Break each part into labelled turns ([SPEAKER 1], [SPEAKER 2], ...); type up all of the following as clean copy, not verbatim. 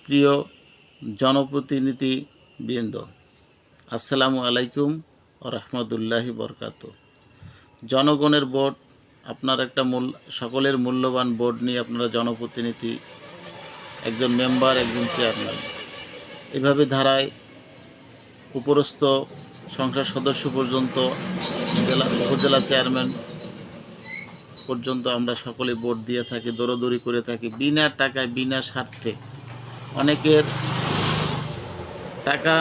[SPEAKER 1] প্রিয় জনপ্রতিনিধিবৃন্দ, আসসালামু আলাইকুম ও রহমতুল্লাহি বরকাতুহু। জনগণের ভোট, আপনার একটা সকলের মূল্যবান ভোট নিয়ে আপনারা জনপ্রতিনিধি, একজন মেম্বার, একজন চেয়ারম্যান, এভাবে ধারায় উপরস্থ সংসদ সদস্য পর্যন্ত উপজেলা চেয়ারম্যান পর্যন্ত আমরা সকলে ভোট দিয়ে থাকি, দৌড়দৌড়ি করে থাকি বিনা টাকায়, বিনা স্বার্থে। অনেকের টাকা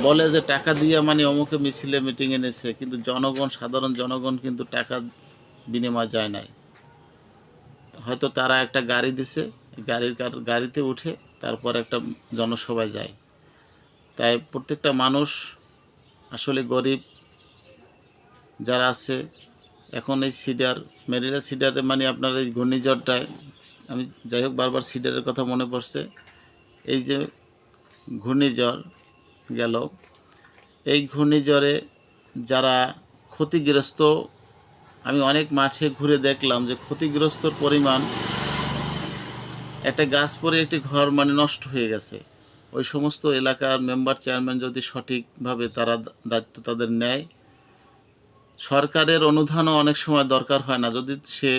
[SPEAKER 1] বলে যে টাকা দিয়ে মানে অমুকে মিছিলে মিটিং এনেছে, কিন্তু জনগণ, সাধারণ জনগণ কিন্তু টাকা বিনিময় যায় নাই। হয়তো তারা একটা গাড়ি দিছে, গাড়িতে উঠে তারপর একটা জনসভায় যায়। তাই প্রত্যেকটা মানুষ আসলে গরিব যারা আছে, এখন এই মেরিনা সিডারে মানে আপনার এই ঘূর্ণিঝড়টায়, আমি যাই হোক বারবার সিডারের কথা মনে পড়ছে। এই যে ঘূর্ণিঝড় গেল, এই ঘূর্ণিঝড়ে যারা ক্ষতিগ্রস্ত, আমি অনেক মাঠে ঘুরে দেখলাম যে ক্ষতিগ্রস্তর পরিমাণ, একটা গাছ পড়ে একটি ঘর মানে নষ্ট হয়ে গেছে। ওই সমস্ত এলাকার মেম্বার, চেয়ারম্যান যদি সঠিকভাবে তারা দায়িত্ব তাদের নেয়, সরকারের অনুদানও অনেক সময় দরকার হয় না, যদি সে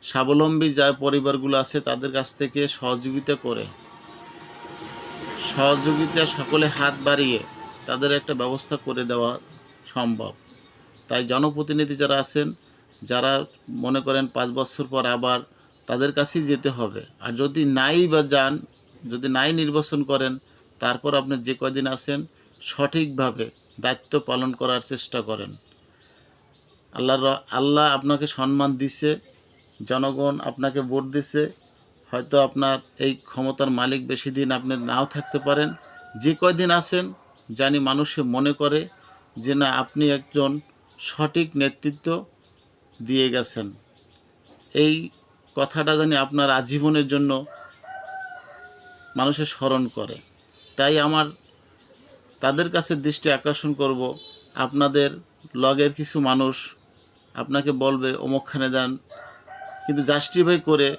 [SPEAKER 1] স্বাবলম্বী যা পরিবারগুলো আছে তাদের কাছ থেকে সহযোগিতা সকলে হাত বাড়িয়ে তাদের একটা ব্যবস্থা করে দেওয়া সম্ভব। তাই জনপ্রতিনিধি যারা আছেন, যারা মনে করেন 5 বছর পর আবার তাদের কাছেই যেতে হবে, আর যদি নাই নির্বাচন করেন, তারপর আপনি যে কয়দিন আছেন সঠিকভাবে দায়িত্ব পালন করার চেষ্টা করেন। আল্লাহ আপনাকে সম্মান দিছে, জনগণ আপনাকে ভোট দিছে। হয়তো আপনার এই ক্ষমতার মালিক বেশি দিন আপনি নাও থাকতে পারেন। যে কয়দিন আছেন জানি মানুষে মনে করে যে না, আপনি একজন সঠিক নেতৃত্ব দিয়ে গেছেন। এই কথাটা জানি আপনার আজীবনের জন্য মানুষের স্মরণ করে। তাই আমার তাদের কাছে দৃষ্টি আকর্ষণ করব, আপনাদের লগের কিছু মানুষ আপনাকে বলবে অমুকখানে যান, কিন্তু জাস্টিফাই করে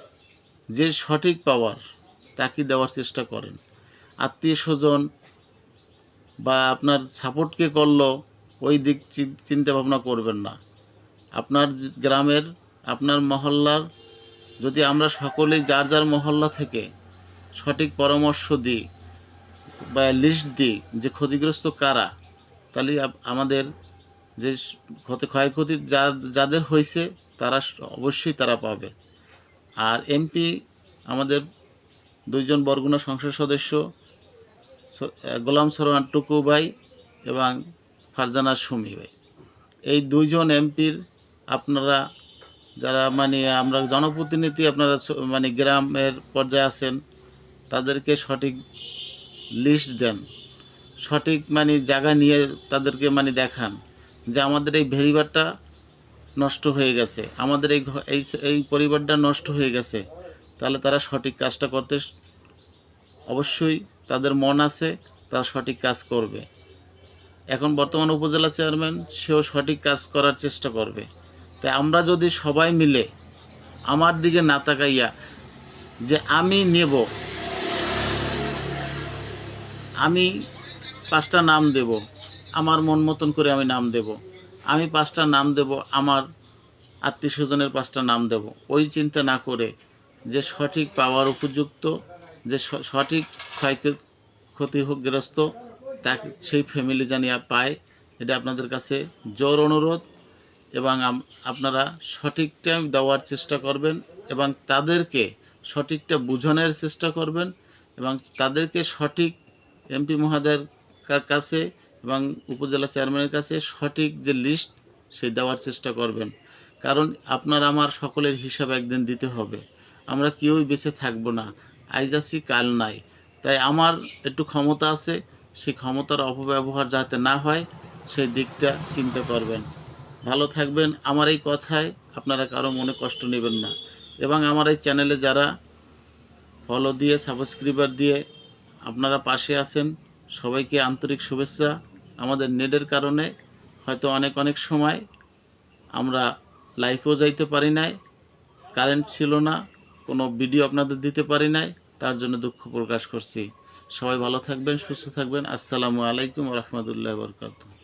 [SPEAKER 1] যে সঠিক পাওয়ার তাকে দেওয়ার চেষ্টা করেন। আত্মীয় স্বজন বা আপনার সাপোর্টকে করলো ওই দিক চিন্তা ভাবনা করবেন না। আপনার গ্রামের, আপনার মহল্লার, যদি আমরা সকলেই যার যার মহল্লা থেকে সঠিক পরামর্শ দিই বা লিস্ট দিই যে ক্ষতিগ্রস্ত কারা, তাহলে আমাদের যে ক্ষয়ক্ষতি যাদের হয়েছে তারা অবশ্যই তারা পাবে। আর এমপি আমাদের 2 জন বরগুনা সংসদ সদস্য, গোলাম সরোয়ার টুকু ভাই এবং ফারজানা সুমি ভাই, এই 2 জন এমপির আপনারা যারা মানে আমরা জনপ্রতিনিধি, আপনারা মানে গ্রামের পর্যায়ে আছেন, তাদেরকে সঠিক লিস্ট দেন, সঠিক মানে জায়গা নিয়ে তাদেরকে মানে দেখান যে আমাদের এই ভেরিবারটা নষ্ট হয়ে গেছে, আমাদের এই পরিবারটা নষ্ট হয়ে গেছে। তাহলে তারা সঠিক কাজটা করতে অবশ্যই তাদের মন আছে, তারা সঠিক কাজ করবে। এখন বর্তমান উপজেলা চেয়ারম্যান, সেও সঠিক কাজ করার চেষ্টা করবে। তাই আমরা যদি সবাই মিলে আমার দিকে না তাকাইয়া যে আমি নেব, আমি 5টা নাম দেব, আমার মন মতন করে আমি নাম দেব, আমি 5টা নাম দেব, আমার আত্মীয় স্বজনের 5টা নাম দেব, ওই চিন্তা না করে যে সঠিক পাওয়ার উপযুক্ত, যে সঠিক ক্ষতিগ্রস্ত তাকে সেই ফ্যামিলি জানিয়ে পায়, এটা আপনাদের কাছে জোর অনুরোধ। এবং আপনারা সঠিকটা দেওয়ার চেষ্টা করবেন এবং তাদেরকে সঠিকটা বোঝানোর চেষ্টা করবেন এবং তাদেরকে সঠিক এমপি মহোদয়ের কাছে এবং উপজেলা চেয়ারম্যানের কাছে সঠিক যে লিস্ট সেই দেওয়ার চেষ্টা করবেন। কারণ আপনার আমার সকলের হিসাব একদিন দিতে হবে, আমরা কেউই বেঁচে থাকবো না, আজ আছি কাল নাই। তাই আমার একটু ক্ষমতা আছে, সেই ক্ষমতার অপব্যবহার যাতে না হয় সেই দিকটা চিন্তা করবেন। ভালো থাকবেন। আমার এই কথায় আপনারা কারো মনে কষ্ট নেবেন না। এবং আমার এই চ্যানেলে যারা ফলো দিয়ে, সাবস্ক্রাইবার দিয়ে আপনারা পাশে আছেন, সবাইকে আন্তরিক শুভেচ্ছা। আমাদের নেটের কারণে হয়তো অনেক সময় আমরা লাইভেও যাইতে পারি নাই, কারেন্ট ছিল না, কোনো ভিডিও আপনাদের দিতে পারি নাই। তার জন্য দুঃখ প্রকাশ করছি। সবাই ভালো থাকবেন, সুস্থ থাকবেন। আসসালামু আলাইকুম ওয়া রাহমাতুল্লাহি ওয়া বারাকাতুহু।